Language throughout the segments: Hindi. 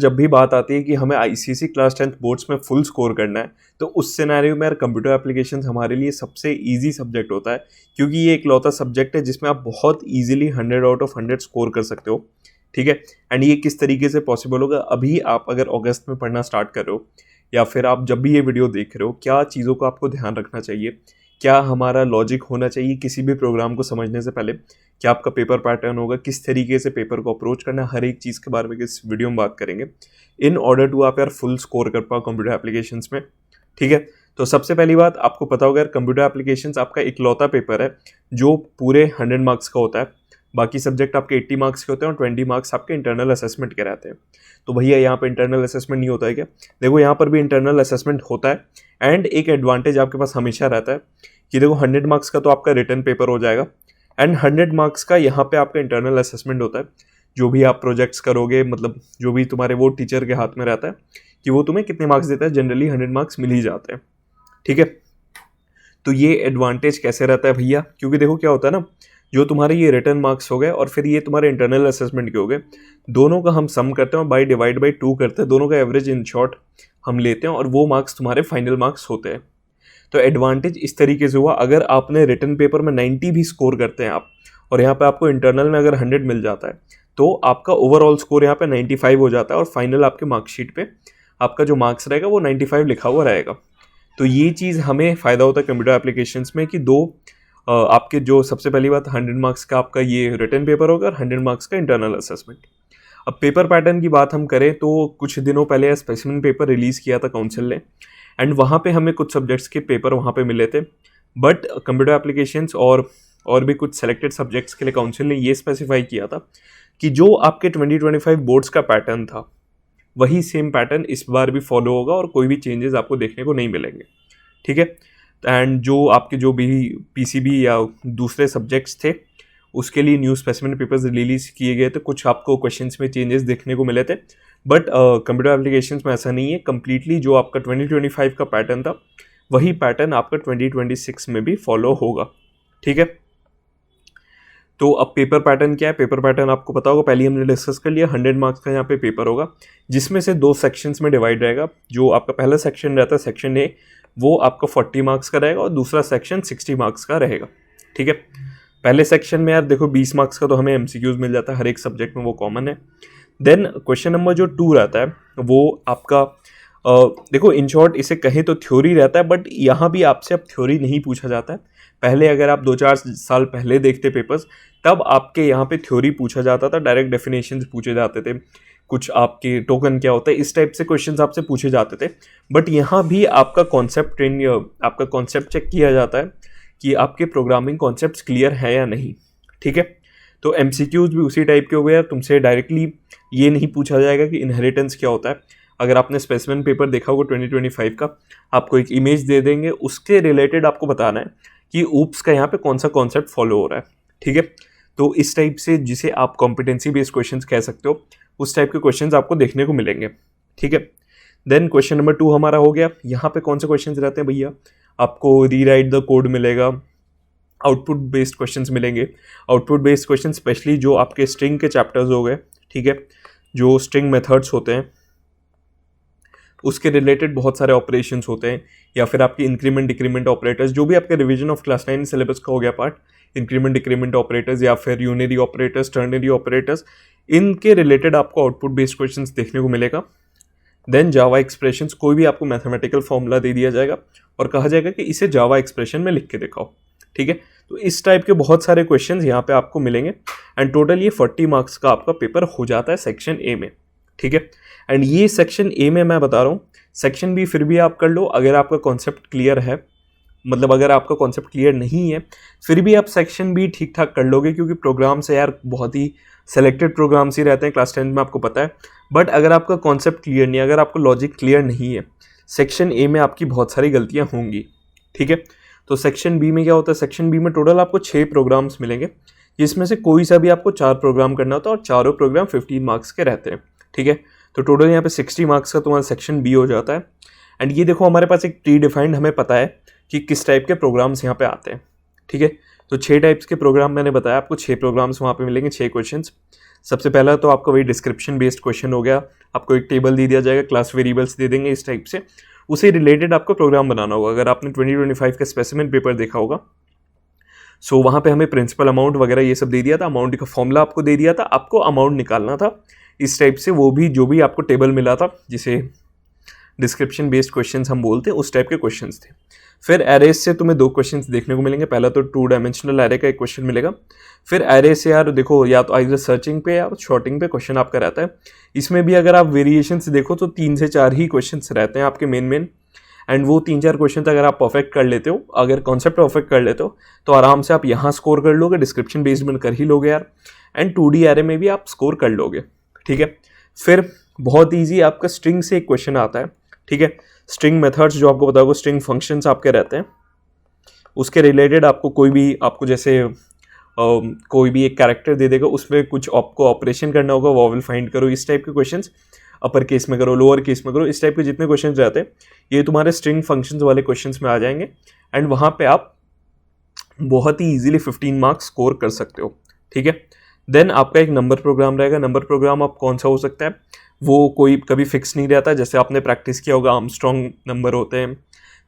जब भी बात आती है कि हमें आईसीएसई क्लास 10th बोर्ड्स में फुल स्कोर करना है, तो उस सिनेरियो में यार कंप्यूटर एप्लीकेशंस हमारे लिए सबसे इजी सब्जेक्ट होता है, क्योंकि ये इकलौता सब्जेक्ट है जिसमें आप बहुत इजीली 100 आउट ऑफ 100 स्कोर कर सकते हो। ठीक है। एंड ये किस तरीके से पॉसिबल होगा, अभी आप अगर अगस्त में पढ़ना स्टार्ट कर रहे हो या फिर आप जब भी ये वीडियो देख रहे हो, क्या चीज़ों को आपको ध्यान रखना चाहिए, क्या हमारा लॉजिक होना चाहिए किसी भी प्रोग्राम को समझने से पहले, क्या आपका पेपर पैटर्न होगा, किस तरीके से पेपर को अप्रोच करना है, हर एक चीज़ के बारे में इस वीडियो में बात करेंगे इन ऑर्डर टू आप यार फुल स्कोर कर पाओ कंप्यूटर एप्लीकेशंस में। ठीक है। तो सबसे पहली बात आपको पता होगा यार, कंप्यूटर एप्लीकेशंस आपका इकलौता पेपर है जो पूरे 100 मार्क्स का होता है। बाकी सब्जेक्ट आपके 80 मार्क्स के होते हैं और 20 मार्क्स आपके इंटरनल असेसमेंट के रहते हैं। तो भैया यहाँ पे इंटरनल असेसमेंट नहीं होता है क्या? देखो यहाँ पर भी इंटरनल असेसमेंट होता है। एंड एक एडवांटेज आपके पास हमेशा रहता है कि देखो 100 मार्क्स का तो आपका रिटन पेपर हो जाएगा एंड 100 मार्क्स का यहाँ पे आपका इंटरनल असेसमेंट होता है। जो भी आप प्रोजेक्ट्स करोगे, मतलब जो भी तुम्हारे वो टीचर के हाथ में रहता है कि वो तुम्हें कितने मार्क्स देता है, जनरली 100 मार्क्स मिल ही जाते हैं। ठीक है। तो ये एडवांटेज कैसे रहता है भैया, क्योंकि देखो क्या होता है ना, जो तुम्हारे ये रिटन मार्क्स हो गए और फिर ये तुम्हारे इंटरनल असेसमेंट के हो गए, दोनों का हम सम करते हैं और बाई डिवाइड बाई 2 करते हैं, दोनों का एवरेज इन शॉर्ट हम लेते हैं और वो मार्क्स तुम्हारे फाइनल मार्क्स होते हैं। तो एडवांटेज इस तरीके से हुआ, अगर आपने रिटन पेपर में 90 भी स्कोर करते हैं आप और यहाँ पे आपको इंटरनल में अगर 100 मिल जाता है, तो आपका ओवरऑल स्कोर यहाँ पे 95 हो जाता है और फाइनल आपके मार्कशीट पे आपका जो मार्क्स रहेगा वो 95 लिखा हुआ रहेगा। तो ये चीज़ हमें फ़ायदा होता है कंप्यूटर एप्लीकेशंस में कि आपके जो सबसे पहली बात 100 मार्क्स का आपका ये रिटन पेपर होगा और 100 मार्क्स का इंटरनल असेसमेंट। अब पेपर पैटर्न की बात हम करें तो कुछ दिनों पहले स्पेसिमेन पेपर रिलीज़ किया था काउंसिल ने एंड वहाँ पे हमें कुछ सब्जेक्ट्स के पेपर वहाँ पे मिले थे, बट कंप्यूटर एप्लीकेशंस और भी कुछ सेलेक्टेड सब्जेक्ट्स के लिए काउंसिल ने ये स्पेसिफाई किया था कि जो आपके 2025 बोर्ड्स का पैटर्न था वही सेम पैटर्न इस बार भी फॉलो होगा और कोई भी चेंजेस आपको देखने को नहीं मिलेंगे। ठीक है। एंड जो आपके जो भी पीसीबी या दूसरे सब्जेक्ट्स थे उसके लिए न्यू स्पेसिमेन पेपर्स रिलीज़ किए गए थे, कुछ आपको क्वेश्चंस में चेंजेस देखने को मिले थे, बट कंप्यूटर एप्लीकेशंस में ऐसा नहीं है। कम्प्लीटली जो आपका 2025 का पैटर्न था वही पैटर्न आपका 2026 में भी फॉलो होगा। ठीक है। तो अब पेपर पैटर्न क्या है, पेपर पैटर्न आपको पता होगा, पहले हमने डिस्कस कर लिया। 100 मार्क्स का यहाँ पे पेपर होगा जिसमें से 2 सेक्शंस में डिवाइड रहेगा। जो आपका पहला सेक्शन रहता है सेक्शन ए, वो आपका 40 मार्क्स का रहेगा और दूसरा सेक्शन 60 मार्क्स का रहेगा। ठीक है। पहले सेक्शन में यार देखो 20 मार्क्स का तो हमें एमसीक्यूज मिल जाता है हर एक सब्जेक्ट में, वो कॉमन है। देन क्वेश्चन नंबर जो 2 रहता है वो आपका देखो इन शॉर्ट इसे कहें तो थ्योरी रहता है, बट यहाँ भी आपसे अब थ्योरी नहीं पूछा जाता है। पहले अगर आप 2-4 साल पहले देखते पेपर्स, तब आपके यहाँ पे थ्योरी पूछा जाता था, डायरेक्ट डेफिनेशंस पूछे जाते थे, कुछ आपके टोकन क्या होता है इस टाइप से क्वेश्चंस आपसे पूछे जाते थे। बट यहाँ भी आपका कॉन्सेप्ट चेक किया जाता है कि आपके प्रोग्रामिंग कॉन्सेप्ट्स क्लियर है या नहीं। ठीक है। तो एमसीक्यूज भी उसी टाइप के हो गए, तुमसे डायरेक्टली ये नहीं पूछा जाएगा कि इनहेरिटेंस क्या होता है। अगर आपने स्पेसिमेन पेपर देखा होगा 2025 का, आपको एक इमेज दे देंगे, उसके रिलेटेड आपको बताना है कि ऊप्स का यहाँ पे कौन सा कॉन्सेप्ट फॉलो हो रहा है। ठीक है। तो इस टाइप से जिसे आप कॉम्पिटेंसी बेस्ड क्वेश्चंस कह सकते हो, उस टाइप के क्वेश्चंस आपको देखने को मिलेंगे। ठीक है। देन क्वेश्चन नंबर 2 हमारा हो गया। यहाँ पे कौन से क्वेश्चंस रहते हैं भैया, आपको रीराइट द कोड मिलेगा, आउटपुट बेस्ड क्वेश्चंस मिलेंगे। आउटपुट बेस्ड क्वेश्चन स्पेशली जो आपके स्ट्रिंग के चैप्टर्स हो गए, ठीक है, जो स्ट्रिंग मेथड्स होते हैं उसके रिलेटेड बहुत सारे ऑपरेशंस होते हैं, या फिर आपके इंक्रीमेंट डिक्रीमेंट ऑपरेटर्स, जो भी आपके रिवीजन ऑफ क्लास 9 सिलेबस का हो गया पार्ट, इंक्रीमेंट डिक्रीमेंट ऑपरेटर्स या फिर यूनरी ऑपरेटर्स, टर्नरी ऑपरेटर्स, इनके रिलेटेड आपको आउटपुट बेस्ड क्वेश्चंस देखने को मिलेगा। देन जावा एक्सप्रेशंस, कोई भी आपको मैथमेटिकल फॉर्मूला दे दिया जाएगा और कहा जाएगा कि इसे जावा एक्सप्रेशन में लिख के दिखाओ। ठीक है। तो इस टाइप के बहुत सारे क्वेश्चंस यहाँ पे आपको मिलेंगे एंड टोटल ये 40 मार्क्स का आपका पेपर हो जाता है सेक्शन ए में। ठीक है। एंड ये सेक्शन ए में मैं बता रहा हूँ, सेक्शन बी फिर भी आप कर लो अगर आपका कॉन्सेप्ट क्लियर है, मतलब अगर आपका कॉन्सेप्ट क्लियर नहीं है फिर भी आप सेक्शन बी ठीक ठाक कर लोगे, क्योंकि प्रोग्राम्स है यार बहुत ही सेलेक्टेड प्रोग्राम्स ही रहते हैं क्लास 10 में, आपको पता है। बट अगर आपका कॉन्सेप्ट क्लियर नहीं है, अगर आपका लॉजिक क्लियर नहीं है, सेक्शन ए में आपकी बहुत सारी गलतियाँ होंगी। ठीक है। तो सेक्शन बी में क्या होता है, सेक्शन बी में टोटल आपको 6 प्रोग्राम्स मिलेंगे, जिसमें से कोई सा भी आपको 4 प्रोग्राम करना होता है और चारों प्रोग्राम 15 मार्क्स के रहते हैं। ठीक है। तो टोटल यहाँ पे 60 मार्क्स का तुम्हारा सेक्शन बी हो जाता है। एंड ये देखो हमारे पास एक प्री डिफाइंड हमें पता है कि किस टाइप के प्रोग्राम्स यहाँ पे आते हैं। ठीक है। तो 6 टाइप्स के प्रोग्राम मैंने बताया आपको, 6 प्रोग्राम्स वहाँ पे मिलेंगे, 6 क्वेश्चंस। सबसे पहला तो आपका वही डिस्क्रिप्शन बेस्ड क्वेश्चन हो गया, आपको एक टेबल दे दिया जाएगा, क्लास वेरिएबल्स दे देंगे इस टाइप से, उसे रिलेटेड आपको प्रोग्राम बनाना होगा। अगर आपने 2025 का स्पेसिमेन पेपर देखा होगा, सो वहाँ पे हमें प्रिंसिपल अमाउंट वगैरह ये सब दे दिया था, अमाउंट का फॉर्मूला आपको दे दिया था, आपको अमाउंट निकालना था इस टाइप से। वो भी जो भी आपको टेबल मिला था, जिसे डिस्क्रिप्शन बेस्ड क्वेश्चंस हम बोलते हैं, उस टाइप के क्वेश्चंस थे। फिर एरेज से तुम्हें 2 क्वेश्चंस देखने को मिलेंगे। पहला तो 2 डायमेंशनल एरे का एक क्वेश्चन मिलेगा। फिर एरे से यार देखो, या तो आइदर सर्चिंग पे या शॉर्टिंग पे क्वेश्चन आपका रहता है। इसमें भी अगर आप वेरिएशंस देखो तो 3 से 4 ही क्वेश्चंस रहते हैं आपके मेन, एंड वो 3-4 क्वेश्चन अगर आप परफेक्ट कर लेते हो, अगर कॉन्सेप्ट परफेक्ट कर लेते हो, तो आराम से आप यहाँ स्कोर कर लोगे, डिस्क्रिप्शन बेस्ड में कर ही लोगे यार, एंड 2D एरे में भी आप स्कोर कर लोगे, ठीक है। फिर बहुत ईजी आपका स्ट्रिंग से एक क्वेश्चन आता है, ठीक है। स्ट्रिंग मेथड्स जो आपको बताओगे, स्ट्रिंग फंक्शंस आपके रहते हैं, उसके रिलेटेड आपको कोई भी, आपको जैसे कोई भी एक कैरेक्टर दे देगा, उसमें कुछ आपको ऑपरेशन करना होगा, वॉवल फाइंड करो, इस टाइप के क्वेश्चंस, अपर केस में करो, लोअर केस में करो, इस टाइप के जितने क्वेश्चंस रहते हैं ये तुम्हारे स्ट्रिंग फंक्शंस वाले क्वेश्चंस में आ जाएंगे, एंड वहाँ पे आप बहुत ही इजीली 15 मार्क्स स्कोर कर सकते हो, ठीक है। देन आपका एक नंबर प्रोग्राम रहेगा। नंबर प्रोग्राम आप कौन सा हो सकता है, वो कोई कभी फिक्स नहीं रहता। जैसे आपने प्रैक्टिस किया होगा, आर्मस्ट्रॉन्ग नंबर होते हैं,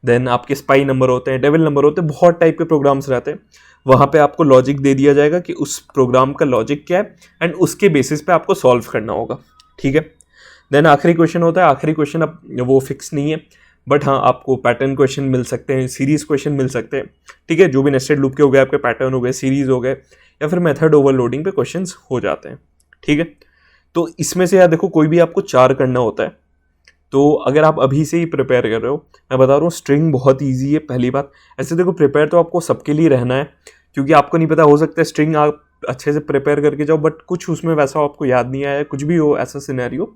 देन आपके स्पाई नंबर होते हैं, डेविल नंबर होते हैं, बहुत टाइप के प्रोग्राम्स रहते हैं। वहाँ पे आपको लॉजिक दे दिया जाएगा कि उस प्रोग्राम का लॉजिक क्या है, एंड उसके बेसिस पे आपको सॉल्व करना होगा, ठीक है। देन आखिरी क्वेश्चन होता है। आखिरी क्वेश्चन अब वो फिक्स नहीं है, बट हाँ आपको पैटर्न क्वेश्चन मिल सकते हैं, सीरीज क्वेश्चन मिल सकते हैं, ठीक है। जो भी नेस्टेड लूप के हो गए, आपके पैटर्न हो गए, सीरीज हो गए, या फिर मेथड ओवरलोडिंग पे क्वेश्चंस हो जाते हैं, ठीक है। तो इसमें से यार देखो, कोई भी आपको 4 करना होता है, तो अगर आप अभी से ही प्रिपेयर कर रहे हो, मैं बता रहा हूँ स्ट्रिंग बहुत ईजी है। पहली बात, ऐसे देखो प्रिपेयर तो आपको सबके लिए रहना है, क्योंकि आपको नहीं पता, हो सकता है स्ट्रिंग आप अच्छे से प्रिपेयर करके जाओ, बट कुछ उसमें वैसा आपको याद नहीं आया, कुछ भी हो ऐसा सिनेरियो,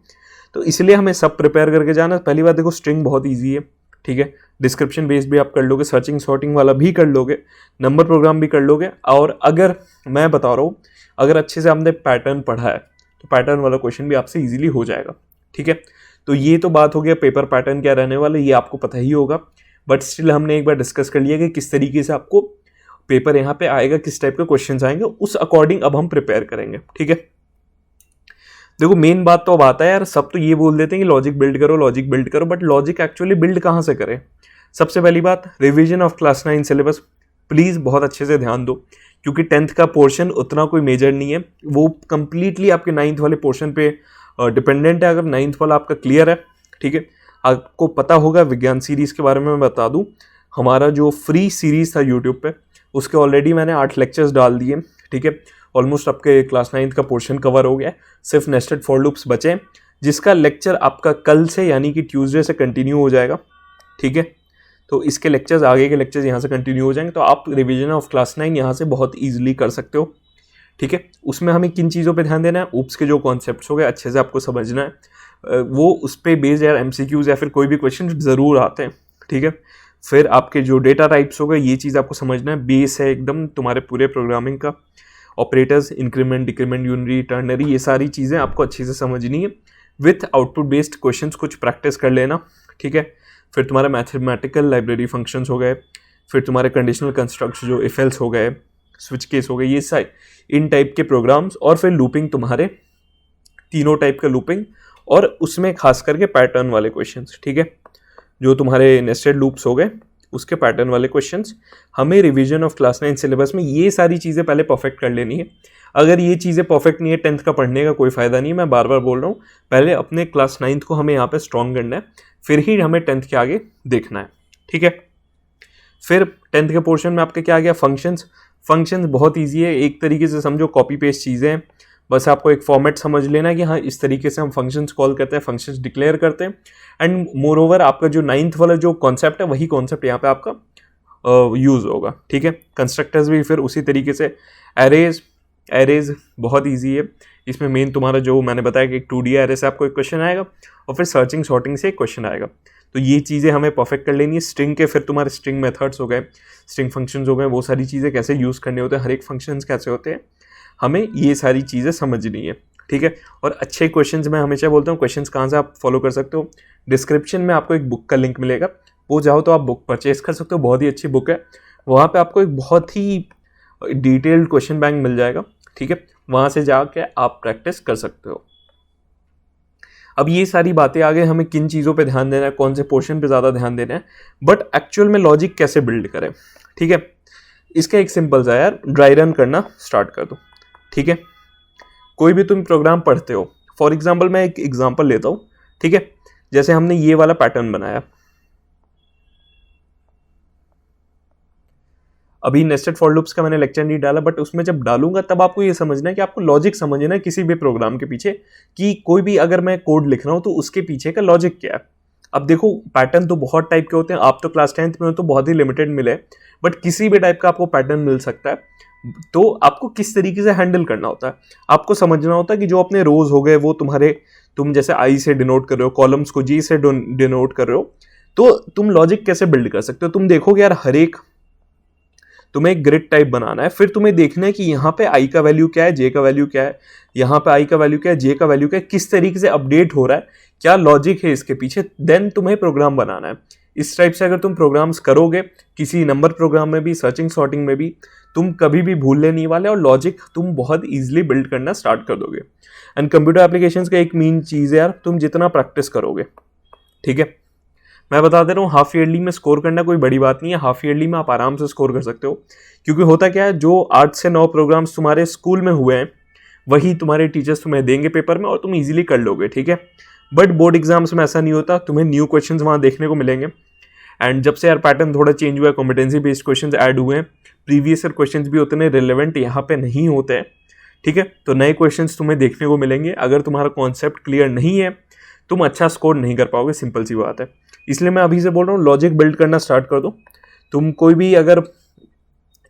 तो इसलिए हमें सब प्रिपेयर करके जाना। पहली बात देखो, स्ट्रिंग बहुत ईजी है, ठीक है। डिस्क्रिप्शन बेस्ड भी आप कर लोगे, सर्चिंग सॉर्टिंग वाला भी कर लोगे, नंबर प्रोग्राम भी कर लोगे, और अगर मैं बता रहा हूँ, अगर अच्छे से आपने पैटर्न पढ़ा है तो पैटर्न वाला क्वेश्चन भी आपसे इजीली हो जाएगा, ठीक है। तो ये तो बात हो गया पेपर पैटर्न क्या रहने वाला, ये आपको पता ही होगा, बट स्टिल हमने एक बार डिस्कस कर लिया कि किस तरीके से आपको पेपर यहाँ पे आएगा, किस टाइप के क्वेश्चंस आएंगे, उस अकॉर्डिंग अब हम प्रिपेयर करेंगे, ठीक है। देखो मेन बात तो अब आता है यार, सब तो ये बोल देते हैं कि लॉजिक बिल्ड करो, लॉजिक बिल्ड करो, बट लॉजिक एक्चुअली बिल्ड कहाँ से करें। सबसे पहली बात, revision of class 9 syllabus please बहुत अच्छे से ध्यान दो, क्योंकि 10th का पोर्शन उतना कोई मेजर नहीं है, वो कंप्लीटली आपके 9th वाले पोर्शन पे डिपेंडेंट है। अगर 9th वाला आपका क्लियर है, ठीक है, आपको पता होगा विज्ञान सीरीज़ के बारे में मैं बता दूं, हमारा जो फ्री सीरीज़ था यूट्यूब पे, उसके ऑलरेडी मैंने 8 लेक्चर्स डाल दिए, ठीक है। ऑलमोस्ट आपके क्लास 9th का पोर्शन कवर हो गया, सिर्फ नेस्टेड फॉर लूप्स बचे, जिसका लेक्चर आपका कल से यानी कि ट्यूसडे से कंटिन्यू हो जाएगा, ठीक है। तो इसके लेक्चर्स, आगे के लेक्चर्स यहाँ से कंटिन्यू हो जाएंगे, तो आप रिवीजन ऑफ क्लास 9 यहाँ से बहुत ईजिली कर सकते हो, ठीक है। उसमें हमें किन चीज़ों पे ध्यान देना है, ऊप्स के जो कॉन्सेप्ट्स हो गए अच्छे से आपको समझना है, वो उस पर बेस्ड यार MCQs या फिर कोई भी क्वेश्चन ज़रूर आते हैं, ठीक है। फिर आपके जो डेटा टाइप्स हो गए, ये चीज़ आपको समझना है, बेस है एकदम तुम्हारे पूरे प्रोग्रामिंग का। Operators, increment, decrement, unary, ternary, ये सारी चीज़ें आपको अच्छे से समझनी है। विथ आउटपुट बेस्ड क्वेश्चंस कुछ प्रैक्टिस कर लेना, ठीक है। फिर तुम्हारे मैथमेटिकल लाइब्रेरी फंक्शंस हो गए, फिर तुम्हारे कंडीशनल कंस्ट्रक्ट्स जो इफ एल्स हो गए, स्विच केस हो गए, ये सारे इन टाइप के प्रोग्राम्स, और फिर लूपिंग, तुम्हारे तीनों टाइप का लूपिंग, और उसमें खास करके पैटर्न वाले क्वेश्चंस, ठीक है। जो तुम्हारे नेस्टेड लूप्स हो गए, उसके पैटर्न वाले क्वेश्चंस हमें रिवीजन ऑफ क्लास 9 सिलेबस में ये सारी चीज़ें पहले परफेक्ट कर लेनी है। अगर ये चीज़ें परफेक्ट नहीं है, 10th का पढ़ने का कोई फ़ायदा नहीं है। मैं बार बार बोल रहा हूँ, पहले अपने क्लास 9th को हमें यहाँ पे स्ट्रॉन्ग करना है, फिर ही हमें 10th के आगे देखना है, ठीक है। फिर 10th के पोर्शन में आपके क्या आ गया, फंक्शंस। फंक्शंस बहुत ईजी है, एक तरीके से समझो कॉपी पेस्ट चीज़ें हैं, बस आपको एक फॉर्मेट समझ लेना है कि हाँ इस तरीके से हम फंक्शंस कॉल करते हैं, फंक्शंस डिक्लेयर करते हैं, एंड मोर ओवर आपका जो 9th वाला जो कॉन्सेप्ट है, वही कॉन्सेप्ट यहाँ पे आपका यूज़ होगा, ठीक है। कंस्ट्रक्टर्स भी फिर उसी तरीके से। एरेज बहुत ईजी है, इसमें मेन तुम्हारा जो मैंने बताया कि 2D एरे से आपको एक क्वेश्चन आएगा, और फिर सर्चिंग सॉर्टिंग से एक क्वेश्चन आएगा, तो ये चीज़ें हमें परफेक्ट कर लेनी है। स्ट्रिंग के फिर तुम्हारे स्ट्रिंग मेथड्स हो गए, स्ट्रिंग फंक्शंस हो गए, वो सारी चीज़ें कैसे यूज़ करने होते हैं, हर एक फंक्शंस कैसे होते हैं, हमें ये सारी चीज़ें समझनी है, ठीक है। और अच्छे क्वेश्चंस मैं हमेशा बोलता हूँ, क्वेश्चंस कहाँ से आप फॉलो कर सकते हो, डिस्क्रिप्शन में आपको एक बुक का लिंक मिलेगा, वो चाहो तो आप बुक परचेज कर सकते हो, बहुत ही अच्छी बुक है। वहाँ पे आपको एक बहुत ही डिटेल्ड क्वेश्चन बैंक मिल जाएगा, ठीक है। वहाँ से जाके आप प्रैक्टिस कर सकते हो। अब ये सारी बातें आगे हमें किन चीज़ों पे ध्यान देना है, कौन से पोर्शन पे ज़्यादा ध्यान देना है, बट एक्चुअल में लॉजिक कैसे बिल्ड करें, ठीक है। इसका एक सिंपल सा यार, ड्राई रन करना स्टार्ट कर दो, ठीक है। कोई भी तुम प्रोग्राम पढ़ते हो, फॉर एग्जाम्पल मैं एक एग्जाम्पल लेता हूँ, ठीक है। जैसे हमने ये वाला पैटर्न बनाया, अभी नेस्टेड फॉर लूप्स का मैंने लेक्चर नहीं डाला, बट उसमें जब डालूंगा तब आपको ये समझना है कि आपको लॉजिक समझना है किसी भी प्रोग्राम के पीछे, कि कोई भी अगर मैं कोड लिख रहा हूं तो उसके पीछे का लॉजिक क्या है। अब देखो, पैटर्न तो बहुत टाइप के होते हैं, आप तो क्लास 10th में हो तो बहुत ही लिमिटेड मिले, बट किसी भी टाइप का आपको पैटर्न मिल सकता है। तो आपको किस तरीके से हैंडल करना होता है, आपको समझना होता है कि जो अपने रोज हो गए वो तुम्हारे, तुम जैसे आई से डिनोट कर रहे हो, कॉलम्स को जी से डिनोट कर रहे हो, तो तुम लॉजिक कैसे बिल्ड कर सकते हो। तुम देखोगे यार, हर एक तुम्हें एक ग्रिड टाइप बनाना है, फिर तुम्हें देखना है कि यहाँ पे आई का वैल्यू क्या है, जे का वैल्यू क्या है, यहाँ पे आई का वैल्यू क्या है, जे का वैल्यू क्या है, किस तरीके से अपडेट हो रहा है, क्या लॉजिक है इसके पीछे, देन तुम्हें प्रोग्राम बनाना है। इस टाइप से अगर तुम प्रोग्राम्स करोगे, किसी नंबर प्रोग्राम में भी, सर्चिंग सॉर्टिंग में भी, तुम कभी भी भूलने नहीं वाले, और लॉजिक तुम बहुत ईजिली बिल्ड करना स्टार्ट कर दोगे। एंड कंप्यूटर एप्लीकेशंस का एक मेन चीज़ है यार, तुम जितना प्रैक्टिस करोगे, ठीक है। मैं बता दे रहा हूँ, हाफ ईयरली में स्कोर करना कोई बड़ी बात नहीं है, हाफ ईयरली में आप आराम से स्कोर कर सकते हो, क्योंकि होता क्या है, जो 8 से 9 प्रोग्राम्स तुम्हारे स्कूल में हुए हैं वही तुम्हारे टीचर्स तुम्हें देंगे पेपर में, और तुम इजीली कर लोगे, ठीक है। बट बोर्ड एग्जाम्स में ऐसा नहीं होता, तुम्हें न्यू क्वेश्चंस वहाँ देखने को मिलेंगे। एंड जब से यार पैटर्न थोड़ा चेंज हुआ है, कॉम्पिटेंसी बेस्ड क्वेश्चंस ऐड हुए हैं, प्रीवियस ईयर क्वेश्चंस भी उतने रिलेवेंट यहाँ पे नहीं होते हैं, ठीक है। तो नए क्वेश्चंस तुम्हें देखने को मिलेंगे। अगर तुम्हारा कॉन्सेप्ट क्लियर नहीं है, तुम अच्छा स्कोर नहीं कर पाओगे, सिंपल सी बात है। इसलिए मैं अभी से बोल रहा हूँ, लॉजिक बिल्ड करना स्टार्ट कर दो। तुम कोई भी अगर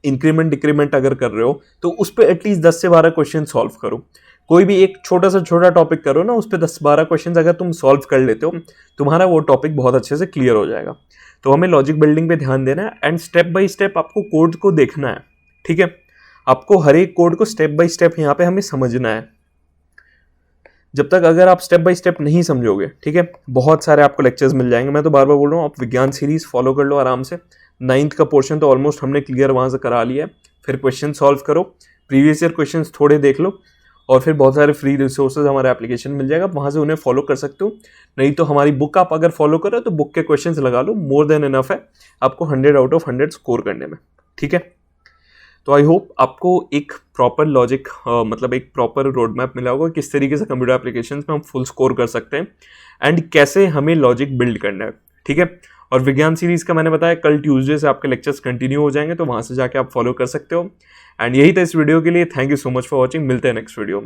इंक्रीमेंट डिक्रीमेंट अगर कर रहे हो तो उस पर एटलीस्ट 10 से 12 क्वेश्चन सॉल्व करो। कोई भी एक छोटा से छोटा टॉपिक करो ना, उस पर 10-12 क्वेश्चन अगर तुम सॉल्व कर लेते हो, तुम्हारा वो टॉपिक बहुत अच्छे से क्लियर हो जाएगा। तो हमें लॉजिक बिल्डिंग पे ध्यान देना है, एंड स्टेप बाय स्टेप आपको कोड को देखना है, ठीक है। आपको हर एक कोड को स्टेप बाय स्टेप यहाँ पे हमें समझना है। जब तक अगर आप स्टेप बाय स्टेप नहीं समझोगे, ठीक है, बहुत सारे आपको लेक्चर्स मिल जाएंगे। मैं तो बार बार बोल रहा हूँ, आप विज्ञान सीरीज फॉलो कर लो आराम से। 9th का पोर्शन तो ऑलमोस्ट हमने क्लियर वहाँ से करा लिया है। फिर क्वेश्चन सॉल्व करो, प्रीवियस ईयर क्वेश्चन थोड़े देख लो, और फिर बहुत सारे फ्री रिसोर्सेज हमारे एप्लीकेशन मिल जाएगा, वहाँ से उन्हें फॉलो कर सकते हो। नहीं तो हमारी बुक आप अगर फॉलो करो तो बुक के क्वेश्चन लगा लो, मोर देन इनफ है आपको 100 आउट ऑफ 100 स्कोर करने में, ठीक है। तो आई होप आपको एक प्रॉपर लॉजिक, मतलब एक प्रॉपर रोड मैप मिला होगा किस तरीके से कंप्यूटर एप्लीकेशंस में हम फुल स्कोर कर सकते हैं, एंड कैसे हमें लॉजिक बिल्ड करना है, ठीक है। और विज्ञान सीरीज का मैंने बताया, कल ट्यूसडे से आपके लेक्चर्स कंटिन्यू हो जाएंगे, तो वहाँ से जाके आप फॉलो कर सकते हो। एंड यही था इस वीडियो के लिए। Thank you so much for watching, मिलते हैं नेक्स्ट वीडियो में।